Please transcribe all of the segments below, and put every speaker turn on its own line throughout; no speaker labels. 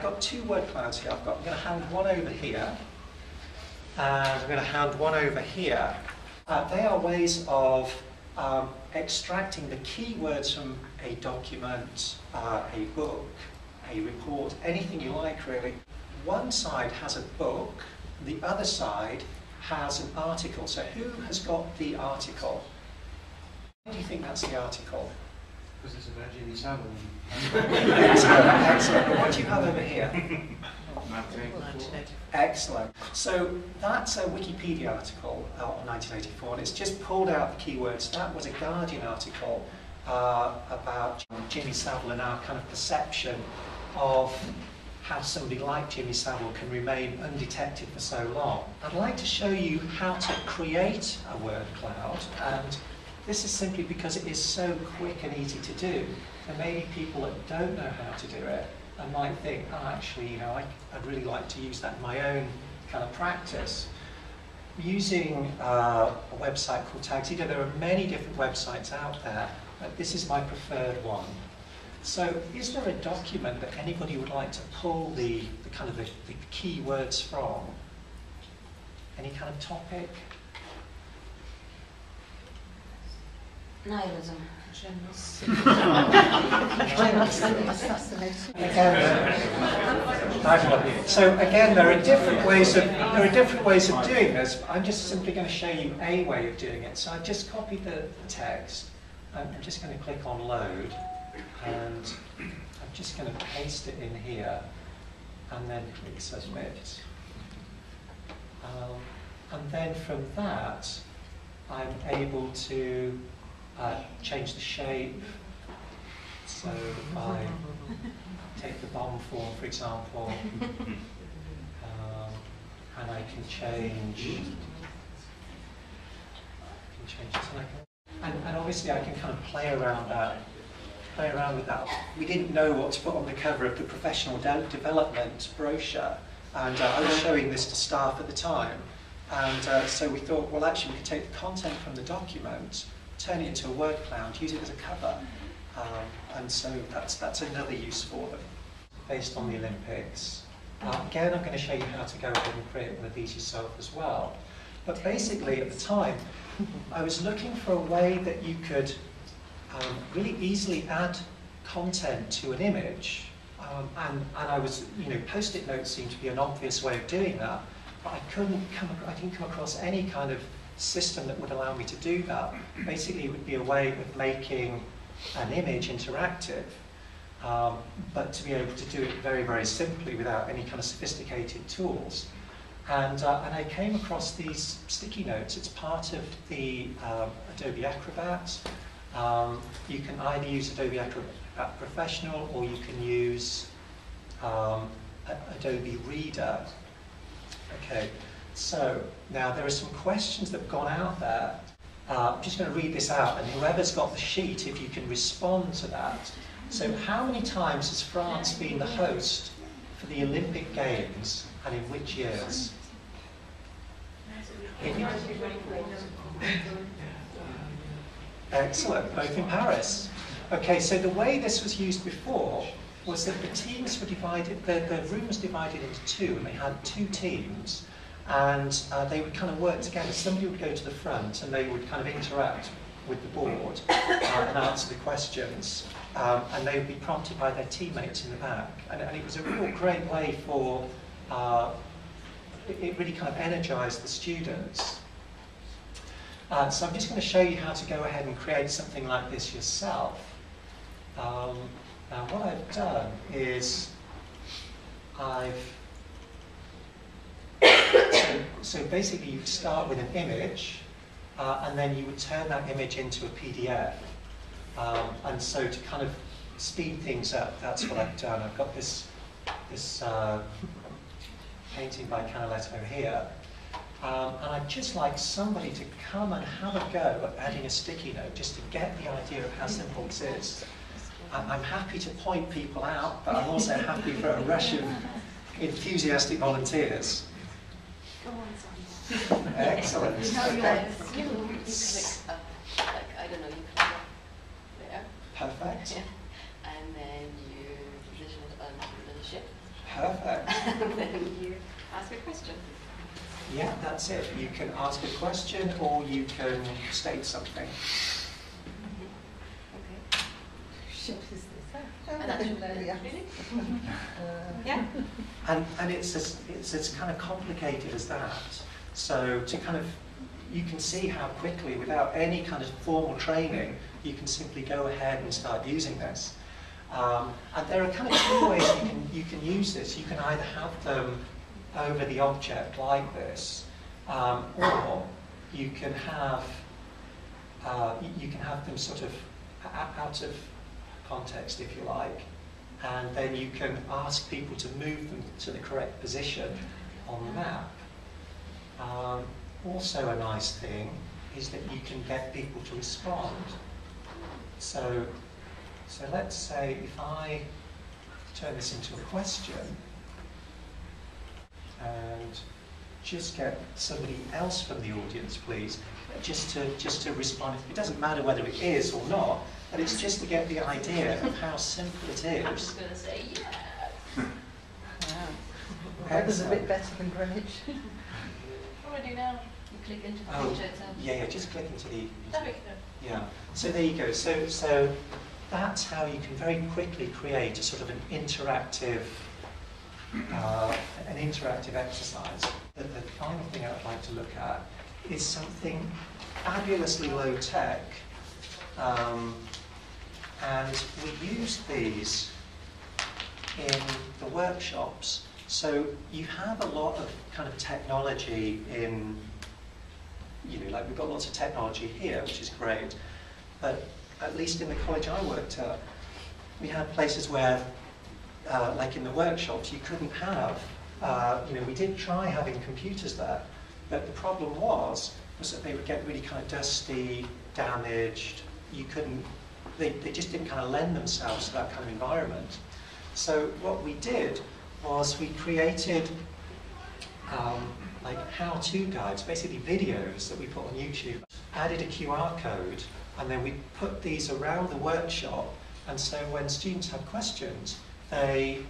got two word clouds here. I'm going to hand one over here, and I'm going to hand one over here. They are ways of extracting the keywords from a document, a book, a report, anything you like really. One side has a book, the other side has an article. So who has got the article? Why do you think that's the article?
Because it's about Jimmy Savile.
Excellent. What do you have over here?
1984.
Excellent. So that's a Wikipedia article on 1984, and it's just pulled out the keywords. That was a Guardian article about Jimmy Savile and our kind of perception of how somebody like Jimmy Savile can remain undetected for so long. I'd like to show you how to create a word cloud, and this is simply because it is so quick and easy to do. There may be people that don't know how to do it and might think, oh, actually, you know, I'd really like to use that in my own kind of practice. Using a website called Tags, there are many different websites out there, but this is my preferred one. So is there a document that anybody would like to pull the kind of the key words from? Any kind of topic?
Nihilism.
So again, there are different ways of doing this. I'm just simply going to show you a way of doing it. So I've just copied the text. I'm just going to click on load, and I'm just going to paste it in here, and then click submit. And then from that, I'm able to change the shape. So if I take the bomb form, for example, and I can change it. And obviously I can kind of play around with that. We didn't know what to put on the cover of the professional development brochure, and I was showing this to staff at the time. And so we thought, well, actually, we could take the content from the document, turn it into a word cloud, use it as a cover. And so that's another use for them, based on the Olympics. Again, I'm going to show you how to go ahead and create one of these yourself as well. But basically, at the time, I was looking for a way that you could really easily add content to an image. And I was, you know, post-it notes seemed to be an obvious way of doing that. But I didn't come across any kind of system that would allow me to do that. Basically, it would be a way of making an image interactive, but to be able to do it very, very simply without any kind of sophisticated tools. And I came across these sticky notes. It's part of the Adobe Acrobat. You can either use Adobe Acrobat Professional, or you can use Adobe Reader. Okay, so now there are some questions that have gone out there. I'm just going to read this out, and whoever's got the sheet, if you can respond to that. So how many times has France been the host for the Olympic Games, and in which years? Excellent, both in Paris. Okay, so the way this was used before was that the teams were divided, the room was divided into two, and they had two teams, and they would kind of work together. Somebody would go to the front, and they would kind of interact with the board and answer the questions, and they would be prompted by their teammates in the back. And it was a real great way for, it really kind of energized the students. So I'm just going to show you how to go ahead and create something like this yourself. Now what I've done is so basically you start with an image, and then you would turn that image into a PDF. And so to kind of speed things up, that's what I've done. I've got this painting by Canaletto here. And I'd just like somebody to come and have a go at adding a sticky note, just to get the idea of how simple this is. I'm happy to point people out, but I'm also happy for a rush of enthusiastic volunteers.
Go on, Sonia.
Excellent.
You click up, like, I don't know, you click up there.
Perfect.
Yeah. And then you position it onto the ship.
Perfect.
Then you ask a question.
Yeah, that's it. You can ask a question or you can state something.
Okay.
And actually, yeah.
Really? Yeah.
And it's as kind of complicated as that. So to kind of, you can see how quickly, without any kind of formal training, you can simply go ahead and start using this. And there are kind of two ways you can use this. You can either have them over the object like this, or you can have them sort of out of context, if you like, and then you can ask people to move them to the correct position on the map. Also a nice thing is that you can get people to respond. So let's say if I turn this into a question and just get somebody else from the audience, please, just to respond. It doesn't matter whether it is or not, but it's just to get the idea of how simple it is.
I'm just going to say yeah.
Wow. That was a bit better than Greenwich.
What do I do now? You click into the
Oh,
picture itself.
yeah, just click into the...
There we go.
Yeah, so there you go. So that's how you can very quickly create a sort of an interactive exercise. The final thing I would like to look at is something fabulously low tech, and we use these in the workshops. So you have a lot of kind of technology in, like we've got lots of technology here, which is great, but at least in the college I worked at, we had places where, like in the workshops, you couldn't have, we did try having computers there, but the problem was that they would get really kind of dusty, damaged. You couldn't, they just didn't kind of lend themselves to that kind of environment. So what we did was we created like how-to guides, basically videos that we put on YouTube, added a QR code, and then we put these around the workshop, and so when students had questions, the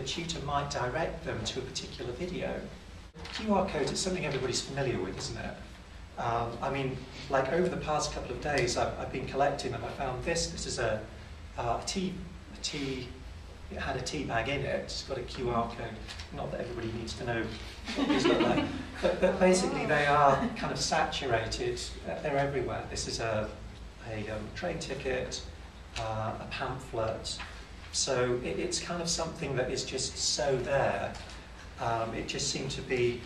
tutor might direct them to a particular video. QR code is something everybody's familiar with, isn't it? I mean, like over the past couple of days, I've been collecting them. I found this. This is a tea. It had a tea bag in it. It's got a QR code. Not that everybody needs to know what these look like, but basically they are kind of saturated. They're everywhere. This is a train ticket, a pamphlet. So it's kind of something that is just so there. It just seemed to be,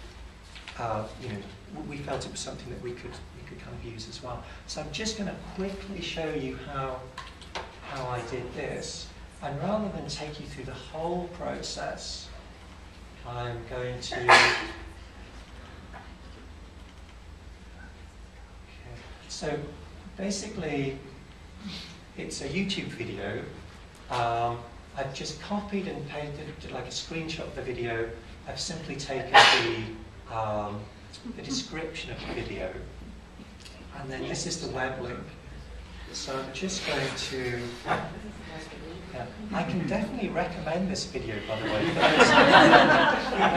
we felt it was something that we could kind of use as well. So I'm just going to quickly show you how I did this. And rather than take you through the whole process, I'm going to... Okay. So basically, it's a YouTube video. I've just copied and pasted like a screenshot of the video. I've simply taken the description of the video, and then this is the web link. So I'm just going to... I can definitely recommend this video, by the way, for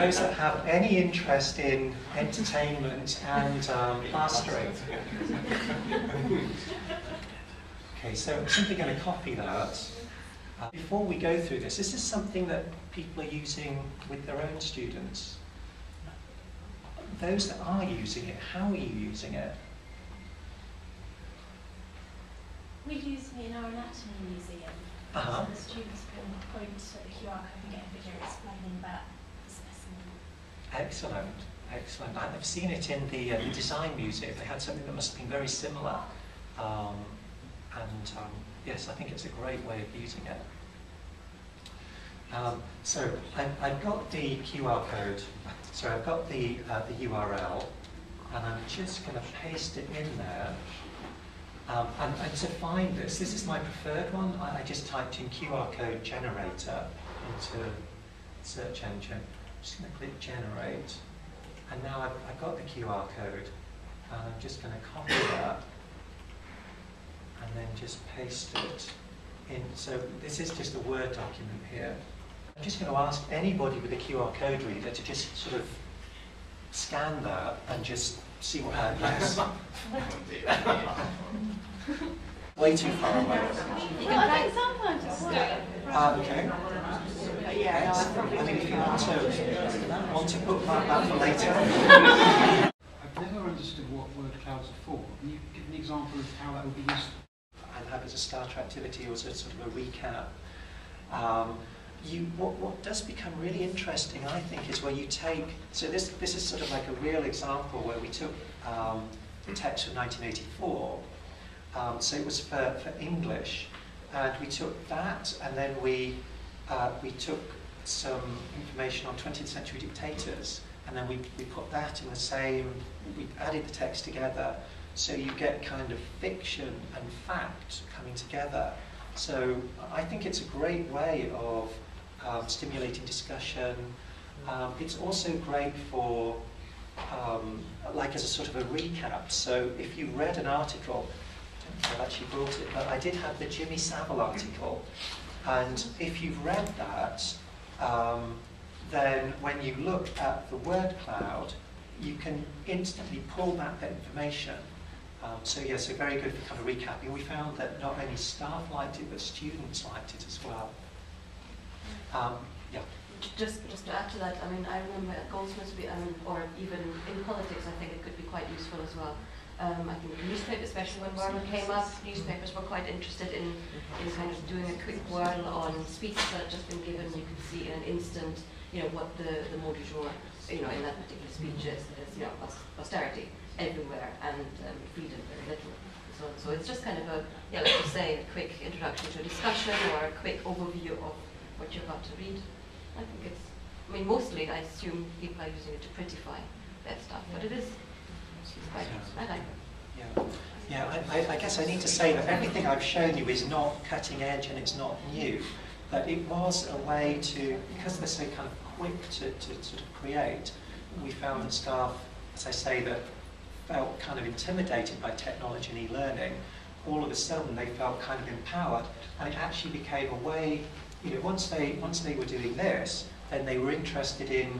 those that have any interest in entertainment and plastering. Okay, so I'm simply going to copy that. Before we go through this, is this something that people are using with their own students? Those that are using it, how are you using it?
We use it in our anatomy museum. So the students can point to the QR code and get a video explaining about the specimen.
Excellent, excellent. I've seen it in the design museum. They had something that must have been very similar. Yes, I think it's a great way of using it. So I've got the QR code. Sorry, I've got the URL, and I'm just going to paste it in there. And to find this is my preferred one. I just typed in QR code generator into search engine. I'm just going to click generate, and now I've got the QR code, and I'm just going to copy that and then just paste it in. So this is just a Word document here. I'm just going to ask anybody with a QR code reader to just sort of scan that and just see what happens. Way too far away.
Well, I think sometimes it's good.
Okay.
Yeah,
Yes.
no,
I mean, if you want to bookmark that for later.
I've never understood what word clouds are for. Can you give an example of how that would be used?
And have as a starter activity or as a sort of a recap. What does become really interesting, I think, is where you take, so this is sort of like a real example where we took the text from 1984, so it was for English, and we took that, and then we took some information on 20th century dictators, and then we put that in the same, we added the text together, so you get kind of fiction and fact coming together. So I think it's a great way of stimulating discussion. It's also great for, like as a sort of a recap. So if you read an article, I don't think I've actually brought it, but I did have the Jimmy Savile article. And if you've read that, then when you look at the word cloud, you can instantly pull that information. So yes, so very good for kind of recapping. We found that not only staff liked it, but students liked it as well. Yeah.
Just to add to that, I mean, I remember at Goldsmiths, or even in politics, I think it could be quite useful as well. I think newspapers, especially when Whirl came up, newspapers were quite interested in kind of doing a quick whirl on speeches that had just been given. You could see in an instant, what the mot du jour, in that particular speech is austerity everywhere and freedom very little. So it's just kind of a, let's just say, a quick introduction to a discussion or a quick overview of what you're about to read. I think mostly I assume people are using it to prettify that stuff, but it is quite, I like it.
Yeah, I guess I need to say that everything I've shown you is not cutting edge and it's not new, but it was a way to, because they're so kind of quick to sort of create, we found that staff, as I say, that felt kind of intimidated by technology and e-learning, all of a sudden they felt kind of empowered, and it actually became a way, once they were doing this, then they were interested in,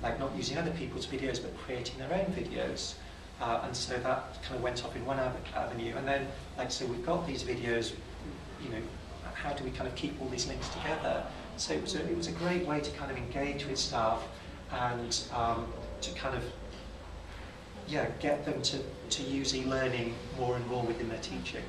like not using other people's videos, but creating their own videos. And so that kind of went off in one avenue. And then, so we've got these videos, how do we kind of keep all these links together? So it was a great way to kind of engage with staff and to kind of, get them to use e-learning more and more within their teaching.